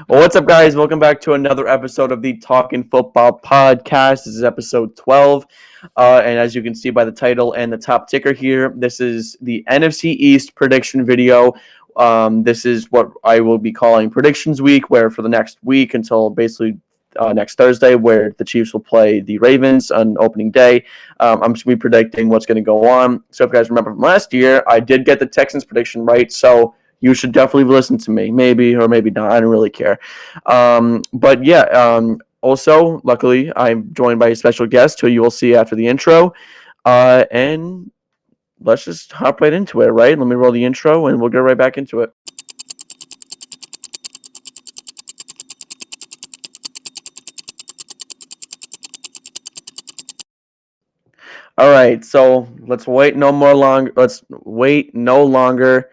Well, what's up, guys? Welcome back to another episode of the Talkin Football Podcast. This is episode 12. And as you can see by the title and the top ticker here, this is the NFC East prediction video. This is what I will be calling Predictions Week, where for the next week until basically next Thursday, where the Chiefs will play the Ravens on opening day. I'm just going to be predicting what's going to go on. So if you guys remember from last year, I did get the Texans prediction right. So you should definitely listen to me. Maybe or maybe not. I don't really care. But yeah, also, luckily, I'm joined by a special guest who you will see after the intro. And let's just hop right into it, right? Let me roll the intro and we'll get right back into it. All right, so let's wait no more longer. Let's wait no longer.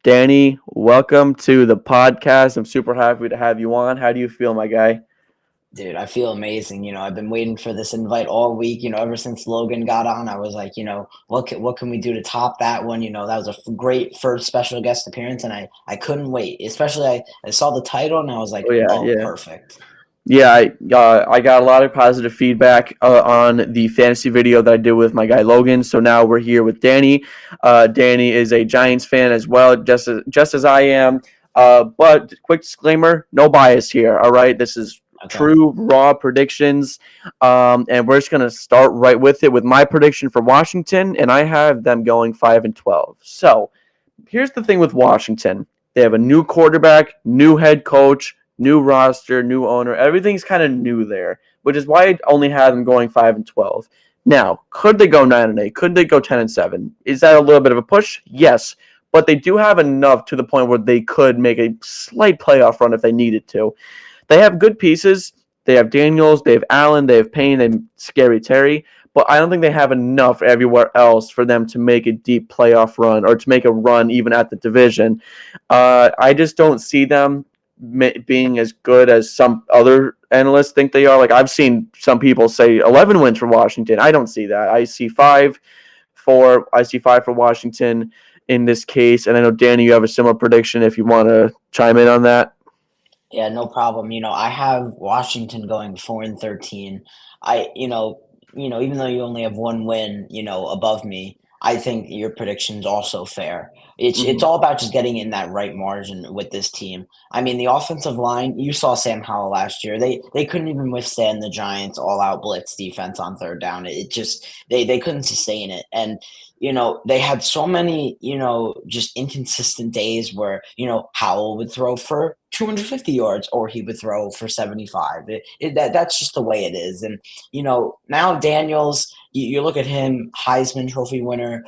Danny, welcome to the podcast. I'm super happy to have you on. How do you feel, my guy? Dude, I feel amazing. I've been waiting for this invite all week. Ever since Logan got on, I was like, what can we do to top that one? That was a great first special guest appearance, and I couldn't wait. Especially, I saw the title and I was like, Oh yeah, oh, yeah. perfect. Yeah, I got a lot of positive feedback on the fantasy video that I did with my guy Logan. So now we're here with Danny. Danny is a Giants fan as well, just as I am. But quick disclaimer: no bias here. All right, this is Okay. true raw predictions, and we're just gonna start right with it with my prediction for Washington, and I have them going 5-12. So here's the thing with Washington: they have a new quarterback, new head coach, new roster, new owner. Everything's kind of new there, which is why I only have them going 5-12. Now, could they go 9-8? Could they go 10-7? Is that a little bit of a push? Yes, but they do have enough to the point where they could make a slight playoff run if they needed to. They have good pieces. They have Daniels, they have Allen, they have Payne, and Scary Terry. But I don't think they have enough everywhere else for them to make a deep playoff run or to make a run even at the division. I just don't see them being as good as some other analysts think they are. Like I've seen some people say 11 wins for Washington. I don't see that. I see five for Washington in this case. And I know Danny, you have a similar prediction. If you want to chime in on that. Yeah, no problem. I have Washington going 4-13. Even though you only have one win, above me, I think your prediction's also fair. It's Mm-hmm. all about just getting in that right margin with this team. I mean, the offensive line, you saw Sam Howell last year. They couldn't even withstand the Giants all out blitz defense on third down. It just they couldn't sustain it. And they had so many, just inconsistent days where, Howell would throw for 250 yards or he would throw for 75. That's just the way it is. And, now Daniels, you look at him, Heisman Trophy winner,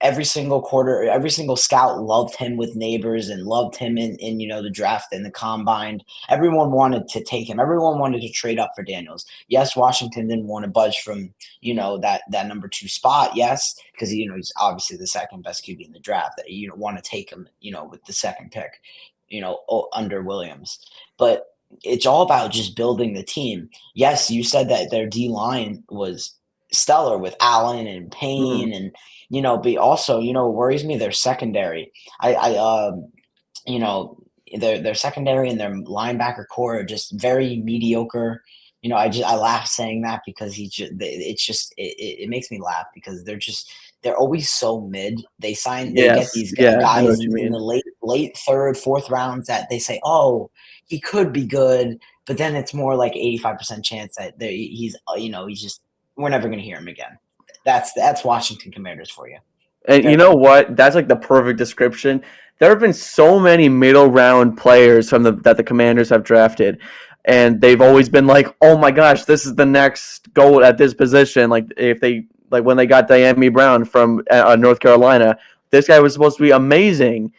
every single quarter, every single scout loved him with neighbors and loved him in the draft and the combine. Everyone wanted to take him. Everyone wanted to trade up for Daniels. Yes, Washington didn't want to budge from, that number 2 spot. Yes, because, he's obviously the second best QB in the draft. That you don't want to take him, with the second pick, under Williams. But it's all about just building the team. Yes, you said that their D line was stellar with Allen and Mm-hmm. Payne, and but also what worries me, their secondary. I you know their secondary and their linebacker core are just very mediocre. I laugh saying that because it makes me laugh because they're always so mid. They get Yes. these Yeah, I know guys what you in mean. the late third, fourth rounds that they say, oh, he could be good, but then it's more like 85% chance that he's just we're never going to hear him again. That's Washington Commanders for you. And you Very know good. what? That's like the perfect description. There have been so many middle round players that the Commanders have drafted, and they've always been like, "Oh my gosh, this is the next goal at this position." Like if they like when they got Diami Brown from North Carolina, this guy was supposed to be amazing,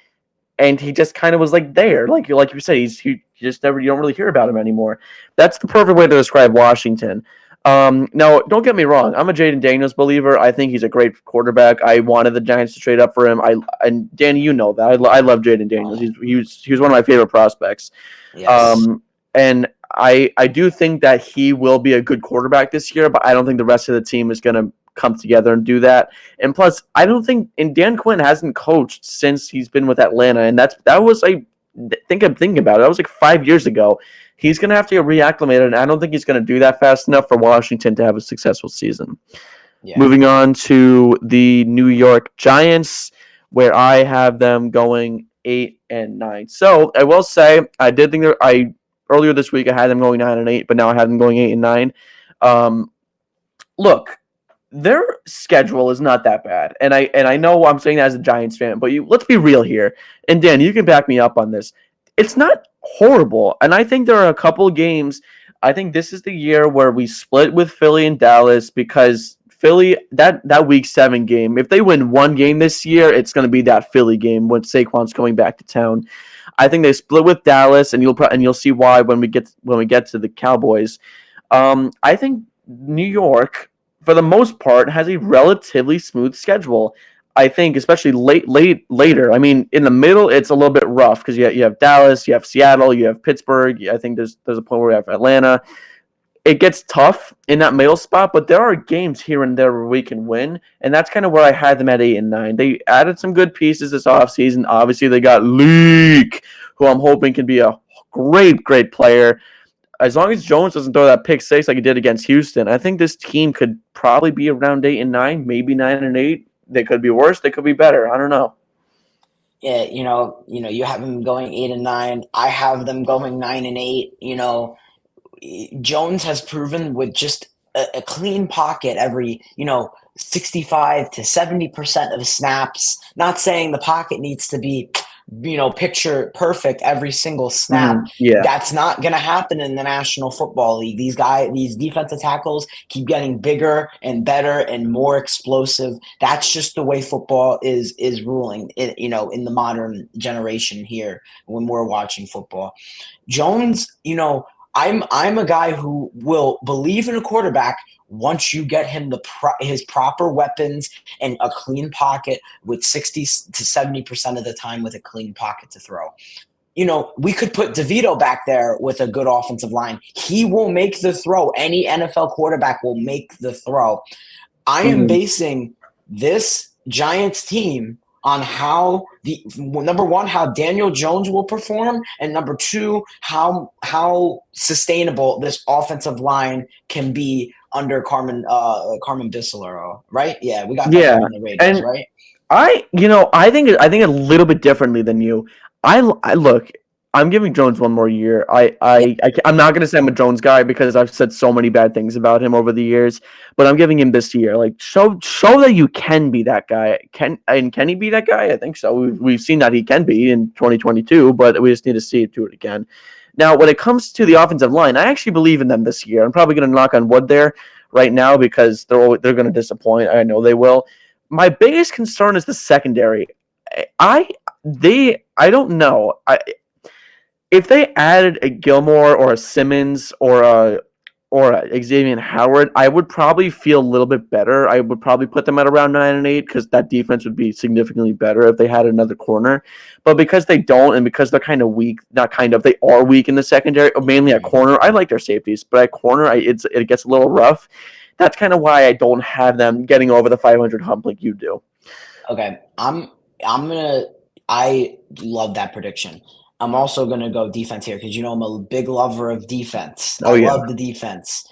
and he just kind of was like there, like you said, he just never you don't really hear about him anymore. That's the perfect way to describe Washington. Now, don't get me wrong. I'm a Jaden Daniels believer. I think he's a great quarterback. I wanted the Giants to trade up for him. And Danny, you know that I love Jaden Daniels. Oh, He was one of my favorite prospects. yes. And I do think that he will be a good quarterback this year, but I don't think the rest of the team is going to come together and do that. And plus, I don't think and Dan Quinn hasn't coached since he's been with Atlanta, and that was a thinking about it. That was like 5 years ago. He's going to have to get reacclimated, and I don't think he's going to do that fast enough for Washington to have a successful season. Yeah. Moving on to the New York Giants, where I have them going 8-9. So I will say I did think I earlier this week I had them going 9-8, but now I have them going 8-9. Um, Look, their schedule is not that bad, and I know I'm saying that as a Giants fan, but let's be real here. And Dan, you can back me up on this. It's not horrible, and I think there are a couple games. I think this is the year where we split with Philly and Dallas because Philly that Week 7 game. If they win one game this year, it's going to be that Philly game when Saquon's coming back to town. I think they split with Dallas, and you'll see why when we get to the Cowboys. I think New York, for the most part, has a relatively smooth schedule. I think, especially later. I mean, in the middle, it's a little bit rough because you have Dallas, you have Seattle, you have Pittsburgh. I think there's a point where we have Atlanta. It gets tough in that middle spot, but there are games here and there where we can win, and that's kind of where I had them at 8-9. They added some good pieces this offseason. Obviously, they got Leak, who I'm hoping can be a great player. As long as Jones doesn't throw that pick six like he did against Houston, I think this team could probably be around 8-9, maybe 9-8. They could be worse. They could be better. I don't know. Yeah, you have them going 8-9. I have them going 9-8. Jones has proven with just a clean pocket every 65 to 70% of snaps. Not saying the pocket needs to be picture perfect every single snap. Yeah. That's not going to happen in the National Football League. These defensive tackles keep getting bigger and better and more explosive. That's just the way football is ruling in the modern generation here when we're watching football. Jones, I'm a guy who will believe in a quarterback once you get him his proper weapons and a clean pocket with 60 to 70% of the time with a clean pocket to throw. We could put DeVito back there with a good offensive line. He will make the throw. Any NFL quarterback will make the throw. I am basing this Giants team on how number one, how Daniel Jones will perform, and number two, how sustainable this offensive line can be under Carmen Bisolero, right? Yeah, we got that on the Raiders, right? I think a little bit differently than you. I look. I'm giving Jones one more year. I'm not going to say I'm a Jones guy because I've said so many bad things about him over the years, but I'm giving him this year. Like show that you can be that guy. Can he be that guy? I think so. We've seen that he can be in 2022, but we just need to see it do it again. Now, when it comes to the offensive line, I actually believe in them this year. I'm probably going to knock on wood there right now because they're going to disappoint. I know they will. My biggest concern is the secondary. I don't know. If they added a Gilmore or a Simmons or a Xavier Howard, I would probably feel a little bit better. I would probably put them at around 9-8 because that defense would be significantly better if they had another corner. But because they don't, and because they're kind of weak, they are weak in the secondary, mainly at corner. I like their safeties, but at corner, it gets a little rough. That's kind of why I don't have them getting over the 500 hump like you do. Okay, I love that prediction. I'm also going to go defense here because I'm a big lover of defense. I love the defense.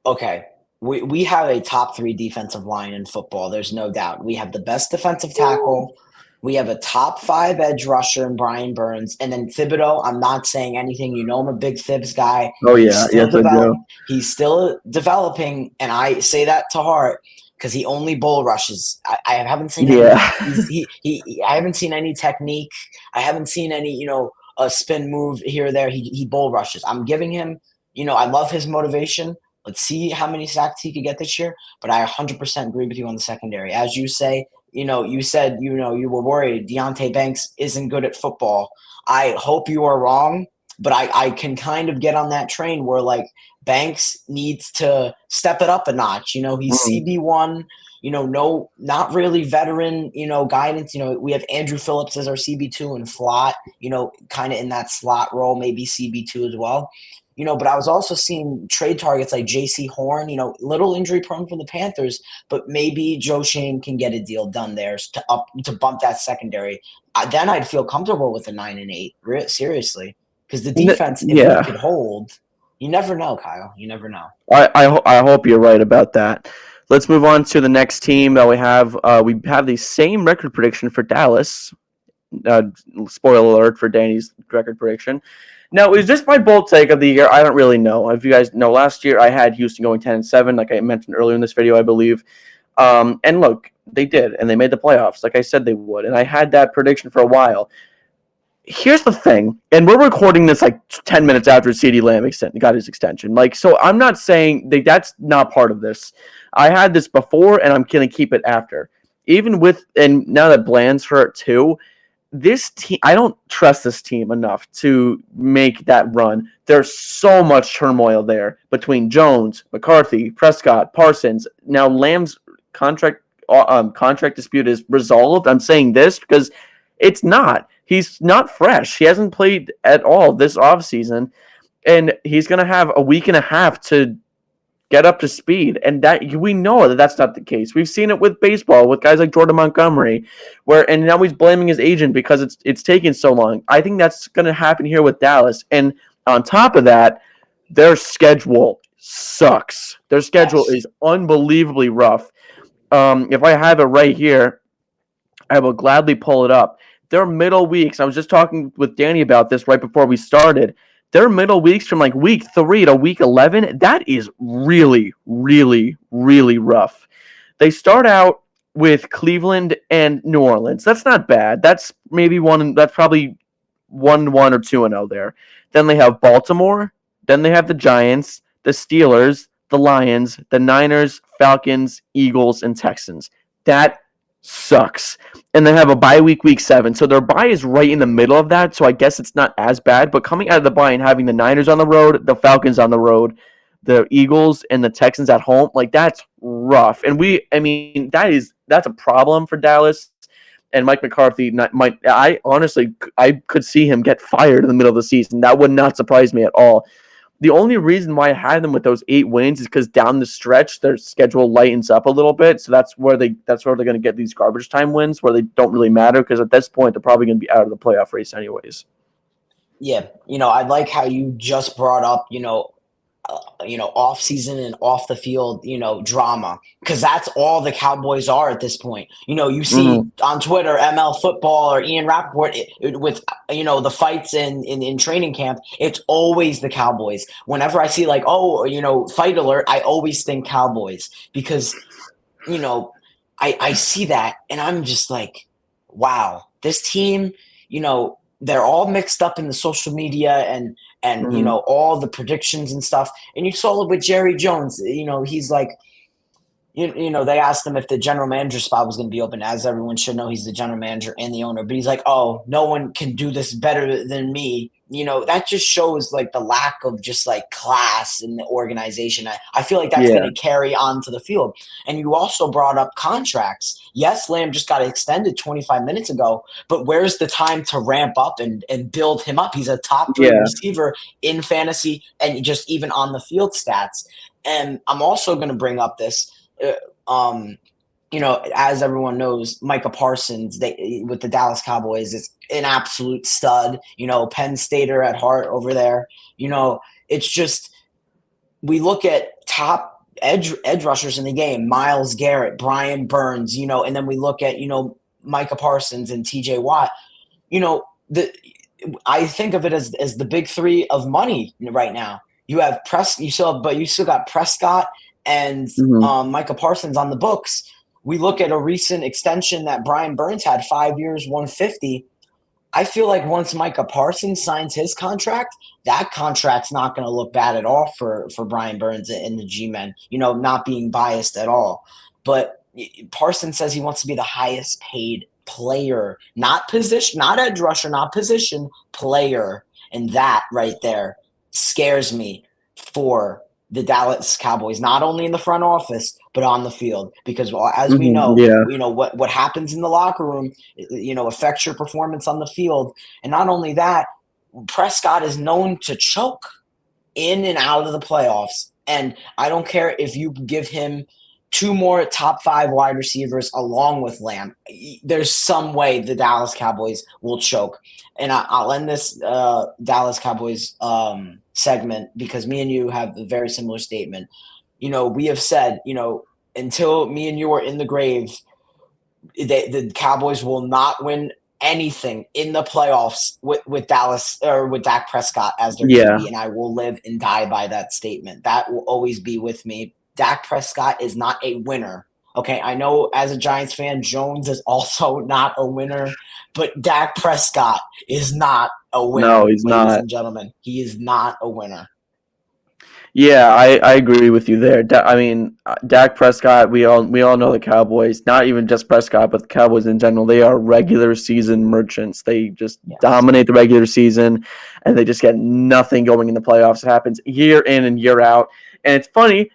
Okay, we have a top 3 defensive line in football. There's no doubt. We have the best defensive tackle. We have a top 5 edge rusher in Brian Burns. And then Thibodeau, I'm not saying anything. I'm a big Thibs guy. Oh, yeah. He's still developing, and I say that to heart because he only bull rushes. I haven't seen any. I haven't seen any technique. I haven't seen any, a spin move here or there. He bull rushes. I'm giving him, I love his motivation. Let's see how many sacks he could get this year. But I 100% agree with you on the secondary. As you say, you said, you were worried Deonte Banks isn't good at football. I hope you are wrong, but I can kind of get on that train where like Banks needs to step it up a notch. He's CB1, no, not really veteran, guidance. We have Andrew Phillips as our CB2 and Flott, kind of in that slot role, maybe CB2 as well. but I was also seeing trade targets like J.C. Horn, little injury prone for the Panthers, but maybe Joe Shane can get a deal done there to bump that secondary. Then I'd feel comfortable with a 9-8. Seriously, because the defense, if we Yeah, could hold, you never know, Kyle. You never know. I hope you're right about that. Let's move on to the next team that we have. We have the same record prediction for Dallas. Uh, Spoiler alert for Danny's record prediction. Now, is this my bold take of the year? I don't really know. If you guys know, last year I had Houston going 10-7, like I mentioned earlier in this video, I believe. And look, they did, and they made the playoffs, like I said they would. And I had that prediction for a while. Here's the thing, and we're recording this like 10 minutes after CeeDee Lamb got his extension. So I'm not saying that's not part of this. I had this before, and I'm going to keep it after. And now that Bland's hurt too, this team, I don't trust this team enough to make that run. There's so much turmoil there between Jones, McCarthy, Prescott, Parsons. Now Lamb's contract dispute is resolved. I'm saying this because it's not. He's not fresh. He hasn't played at all this offseason, and he's going to have a week and a half to get up to speed, and that we know that that's not the case. We've seen it with baseball with guys like Jordan Montgomery, and now he's blaming his agent because it's taking so long. I think that's going to happen here with Dallas, and on top of that, their schedule sucks. Their schedule Yes. is unbelievably rough. If I have it right here, I will gladly pull it up. Their middle weeks. I was just talking with Danny about this right before we started. Their middle weeks from like week 3 to week 11, that is really, really, really rough. They start out with Cleveland and New Orleans. That's not bad. That's probably 1-1 or 2-0 there. Then they have Baltimore. Then they have the Giants, the Steelers, the Lions, the Niners, Falcons, Eagles, and Texans. That sucks. And they have a bye week 7. So their bye is right in the middle of that. So I guess it's not as bad. But coming out of the bye and having the Niners on the road, the Falcons on the road, the Eagles and the Texans at home, like that's rough. And that's a problem for Dallas. And Mike McCarthy I could see him get fired in the middle of the season. That would not surprise me at all. The only reason why I had them with those 8 wins is because down the stretch their schedule lightens up a little bit. So that's where they're going to get these garbage time wins where they don't really matter because at this point they're probably going to be out of the playoff race anyways. Yeah, I like how you just brought up, off season and off the field, drama, because that's all the Cowboys are at this point. You see on Twitter, ML Football or Ian Rappaport with the fights in training camp. It's always the Cowboys. Whenever I see like, fight alert, I always think Cowboys because I see that and I'm just like, wow, this team, they're all mixed up in the social media and all the predictions and stuff. And you saw it with Jerry Jones. He's like, they asked him if the general manager spot was going to be open. As everyone should know, he's the general manager and the owner. But he's like, oh, no one can do this better than me. That just shows like the lack of just like class in the organization. I feel like that's going to carry on to the field. And you also brought up contracts. Yes, Lamb just got extended 25 minutes ago, but where's the time to ramp up and build him up? He's a top 3 receiver in fantasy and just even on the field stats. And I'm also going to bring up this. As everyone knows, Micah Parsons with the Dallas Cowboys is an absolute stud. Penn Stater at heart over there. It's just we look at top edge rushers in the game: Myles Garrett, Brian Burns. And then we look at Micah Parsons and T.J. Watt. I think of it as the big 3 of money right now. You have you still got Prescott and Micah Parsons on the books. We look at a recent extension that Brian Burns had, 5 years, 150. I feel like once Micah Parsons signs his contract, that contract's not going to look bad at all for Brian Burns and the G-men, not being biased at all. But Parsons says he wants to be the highest paid player, not position, not edge rusher, not position, player. And that right there scares me for the Dallas Cowboys, not only in the front office but on the field, because as we know, what happens in the locker room, affects your performance on the field. And not only that, Prescott is known to choke in and out of the playoffs. And I don't care if you give him 2 more top 5 wide receivers along with Lamb. There's some way the Dallas Cowboys will choke. And I'll end this Dallas Cowboys segment because me and you have a very similar statement. We have said, until me and you are in the grave, the Cowboys will not win anything in the playoffs with Dallas or with Dak Prescott as their Yeah. QB, and I will live and die by that statement. That will always be with me. Dak Prescott is not a winner. Okay, I know as a Giants fan, Jones is also not a winner, but Dak Prescott is not a No, winner, he's ladies not. and gentlemen. He is not a winner. Yeah, I agree with you there. I mean, Dak Prescott. We all know the Cowboys. Not even just Prescott, but the Cowboys in general. They are regular season merchants. They just Yes. dominate the regular season, and they just get nothing going in the playoffs. It happens year in and year out. And it's funny.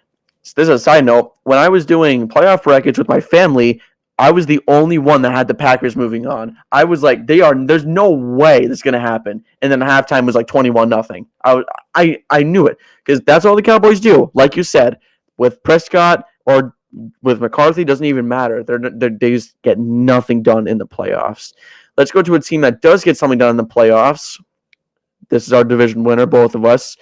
This is a side note. When I was doing playoff brackets with my family, I was the only one that had the Packers moving on. I was like, there's no way this is gonna happen. And then halftime was like 21-0. I knew it because that's all the Cowboys do. Like you said, with Prescott or with McCarthy, doesn't even matter. They just get nothing done in the playoffs. Let's go to a team that does get something done in the playoffs. This is our division winner, both of us.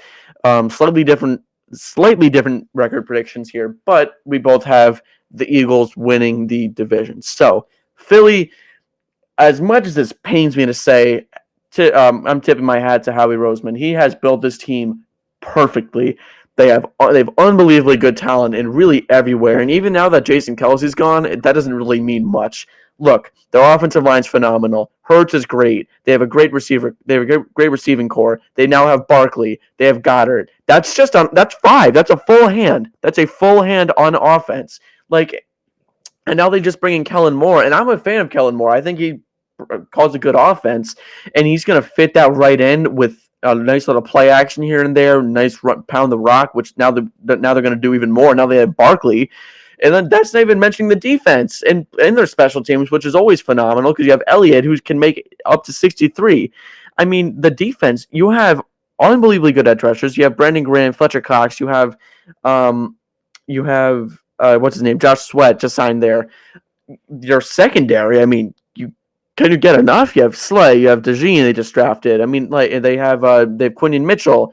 Slightly different record predictions here, but we both have the Eagles winning the division. So Philly, as much as this pains me to say, I'm tipping my hat to Howie Roseman. He has built this team perfectly. They have unbelievably good talent in really everywhere. And even now that Jason Kelsey's gone, that doesn't really mean much. Look, their offensive line's phenomenal. Hurts is great. They have a great receiver. They have a great receiving core. They now have Barkley. They have Goddard. That's 5. That's a full hand. That's a full hand on offense. And now they just bring in Kellen Moore, and I'm a fan of Kellen Moore. I think he calls a good offense, and he's going to fit that right in with a nice little play action here and there, nice pound the rock, which now they're going to do even more. Now they have Barkley, and then that's not even mentioning the defense and their special teams, which is always phenomenal because you have Elliott who can make up to 63. I mean, the defense, you have unbelievably good edge rushers. You have Brandon Graham, Fletcher Cox. You have what's his name? Josh Sweat just signed there. Your secondary, I mean, can you get enough? You have Slay, you have DeJean they just drafted. I mean, they have Quinion Mitchell.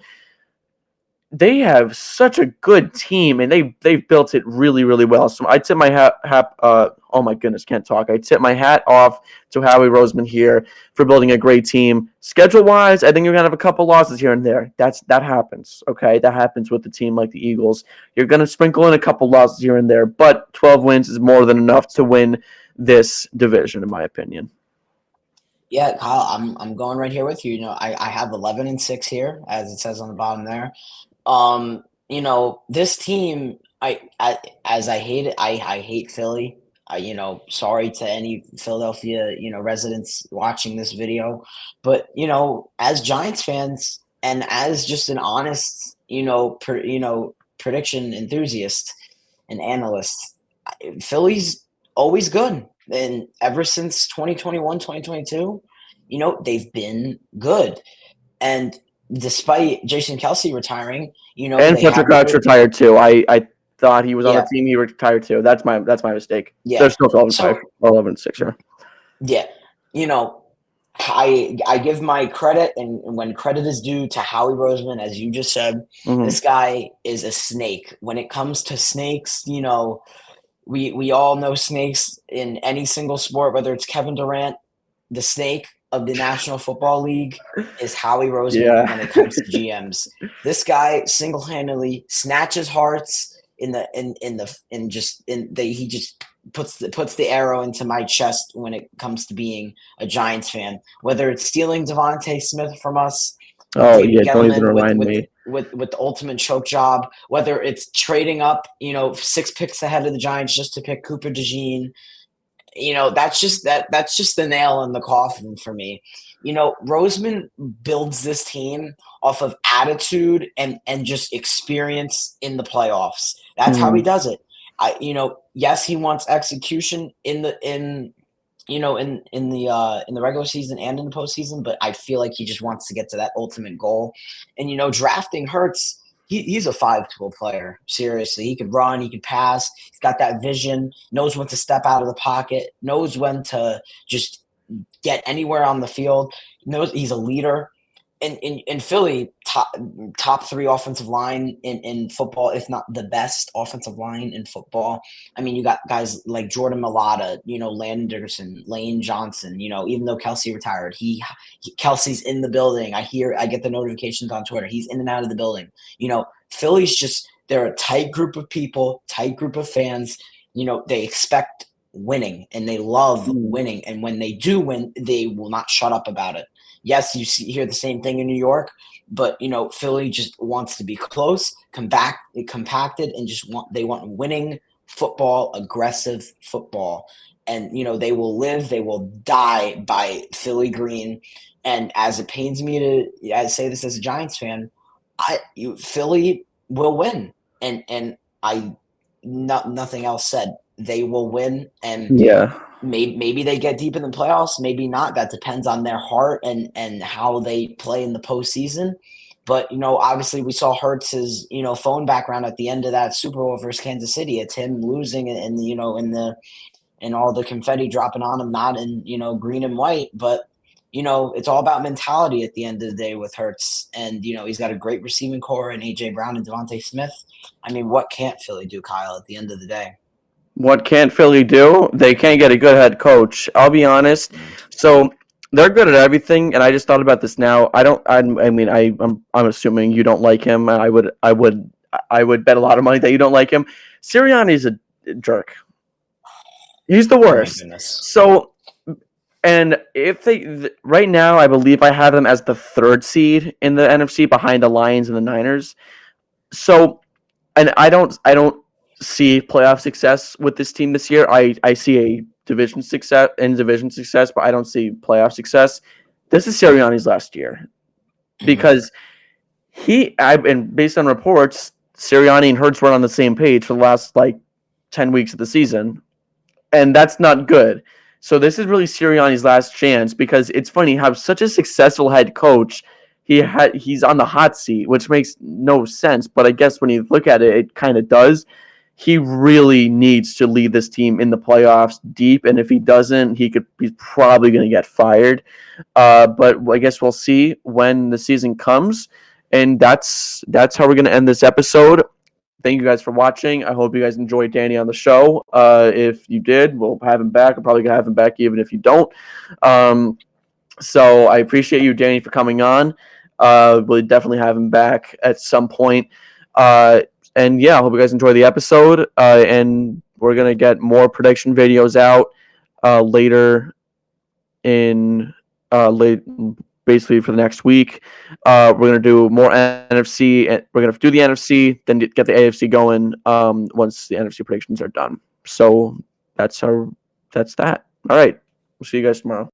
They have such a good team, and they've built it really, really well. So I tip my hat. Oh my goodness, can't talk. I tip my hat off to Howie Roseman here for building a great team. Schedule wise, I think you're gonna have a couple losses here and there. That happens. Okay, that happens with a team like the Eagles. You're gonna sprinkle in a couple losses here and there, but 12 wins is more than enough to win this division, in my opinion. Yeah, Kyle, I'm going right here with you. I have 11-6 here, as it says on the bottom there. This team, I as I hate it, I hate Philly. Sorry to any Philadelphia, residents watching this video, but as Giants fans and as just an honest, prediction enthusiast and analyst, Philly's always good. And ever since 2021, 2022, they've been good. And despite Jason Kelsey retiring, And they Fletcher have a Cox great retired too. I thought he was on the yeah, team. He retired too. That's my mistake. They're yeah. still 12-5 So or 11-6. Yeah. yeah, you know, I give my credit and when credit is due to Howie Roseman, as you just said, Mm-hmm. this guy is a snake. When it comes to snakes, we all know snakes in any single sport, whether it's Kevin Durant, the snake of the National Football League is Howie Roseman Yeah. when it comes to GMs. This guy single-handedly snatches hearts he just puts the arrow into my chest when it comes to being a Giants fan. Whether it's stealing Devontae Smith from us, Oh David yeah. Don't even Gettleman remind me. with the ultimate choke job, whether it's trading up, 6 picks ahead of the Giants just to pick Cooper DeJean, that's just the nail in the coffin for me. Roseman builds this team off of attitude and just experience in the playoffs. That's how he Mm-hmm. does it. Yes, he wants execution in in the regular season and in the postseason, but I feel like he just wants to get to that ultimate goal. And drafting Hurts, he's a 5-tool player. Seriously, he could run, he could pass. He's got that vision. Knows when to step out of the pocket. Knows when to just get anywhere on the field. Knows he's a leader. In Philly, top three offensive line in football, if not the best offensive line in football. I mean, you got guys like Jordan Mailata, Landon Dickerson, Lane Johnson. Even though Kelsey retired, Kelsey's in the building. I get the notifications on Twitter. He's in and out of the building. Philly's just they're a tight group of people, tight group of fans. They expect winning and they love winning, and when they do win, they will not shut up about it. Yes, hear the same thing in New York, but Philly just wants to be close, compacted, and they want winning football, aggressive football, and they will live, they will die by Philly green. And as it pains me to say this as a Giants fan, Philly will win, and nothing else said. They will win, and Yeah. maybe they get deep in the playoffs, maybe not. That depends on their heart and how they play in the postseason. But obviously, we saw Hurts's phone background at the end of that Super Bowl versus Kansas City. It's him losing, and and all the confetti dropping on him, not in green and white, but it's all about mentality at the end of the day with Hurts. And he's got a great receiving core in AJ Brown and Devontae Smith. I mean, what can't Philly do, Kyle? At the end of the day. What can't Philly do? They can't get a good head coach. I'll be honest. So they're good at everything, and I just thought about this now. I'm assuming you don't like him. I would bet a lot of money that you don't like him. Sirianni's a jerk. He's the Oh my worst. goodness. So, and if right now, I believe I have them as the third seed in the NFC behind the Lions and the Niners. So, and I don't see playoff success with this team this year. I see a division success, but I don't see playoff success. This is Sirianni's last year because and based on reports, Sirianni and Hurts were on the same page for the last 10 weeks of the season, and that's not good. So this is really Sirianni's last chance because it's funny how such a successful head coach he's on the hot seat, which makes no sense. But I guess when you look at it, it kind of does. He really needs to lead this team in the playoffs deep, and if he doesn't, he's probably going to get fired. But I guess we'll see when the season comes, and that's how we're going to end this episode. Thank you guys for watching. I hope you guys enjoyed Danny on the show. If you did, we'll have him back. I'm probably going to have him back even if you don't. So I appreciate you, Danny, for coming on. We'll definitely have him back at some point. And yeah, I hope you guys enjoy the episode. And we're going to get more prediction videos out later in basically for the next week. We're going to do more NFC. We're going to do the NFC, then get the AFC going once the NFC predictions are done. So that's that. All right. We'll see you guys tomorrow.